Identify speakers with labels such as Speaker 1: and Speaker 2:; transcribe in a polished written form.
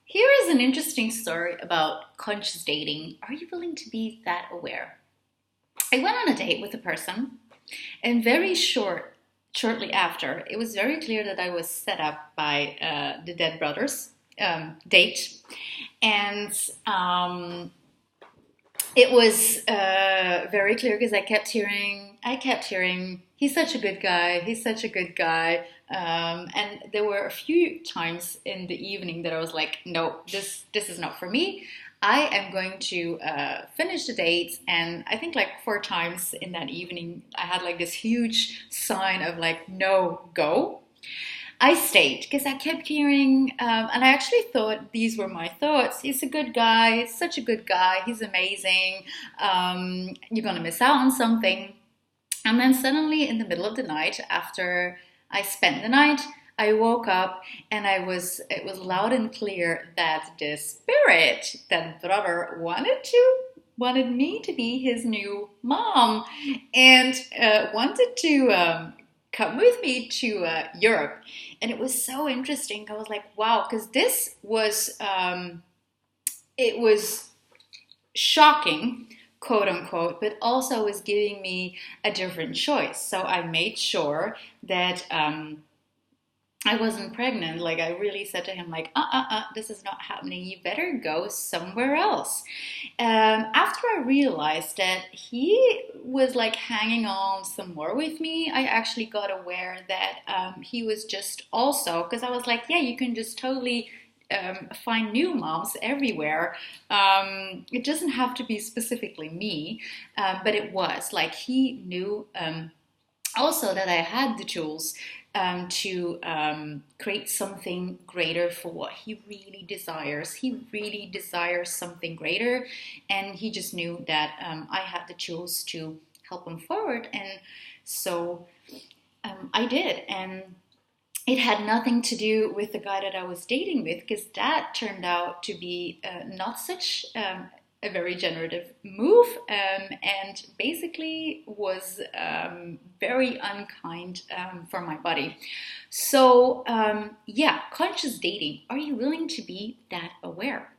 Speaker 1: Here is an interesting story about conscious dating. Are you willing to be that aware? I went on a date with a person, and shortly after, it was very clear that I was set up by the Dead Brothers date, and it was very clear because I kept hearing, he's such a good guy, he's such a good guy. And there were a few times in the evening that I was like, no, this is not for me. I am going to finish the date. And I think like four times in that evening, I had like this huge sign of like, no, go. I stayed because I kept hearing, and I actually thought these were my thoughts. He's a good guy, he's such a good guy, he's amazing. You're gonna miss out on something. And then suddenly, in the middle of the night, after I spent the night, I woke up and it was loud and clear that the spirit, that brother wanted me to be his new mom and wanted to come with me to Europe. And it was so interesting. I was like, wow, because it was shocking, quote unquote, but also was giving me a different choice. So I made sure that I wasn't pregnant. Like I really said to him, like, this is not happening. You better go somewhere else. After I realized that he was like hanging on some more with me, I actually got aware that he was just also, because I was like, yeah, you can just totally find new moms everywhere. It doesn't have to be specifically me, but it was like he knew also that I had the tools to create something greater for what he really desires. He really desires something greater, and he just knew that I had the tools to help him forward. And so I did. And it had nothing to do with the guy that I was dating with, because that turned out to be not such a very generative move, and basically was very unkind for my body. So, yeah, conscious dating. Are you willing to be that aware?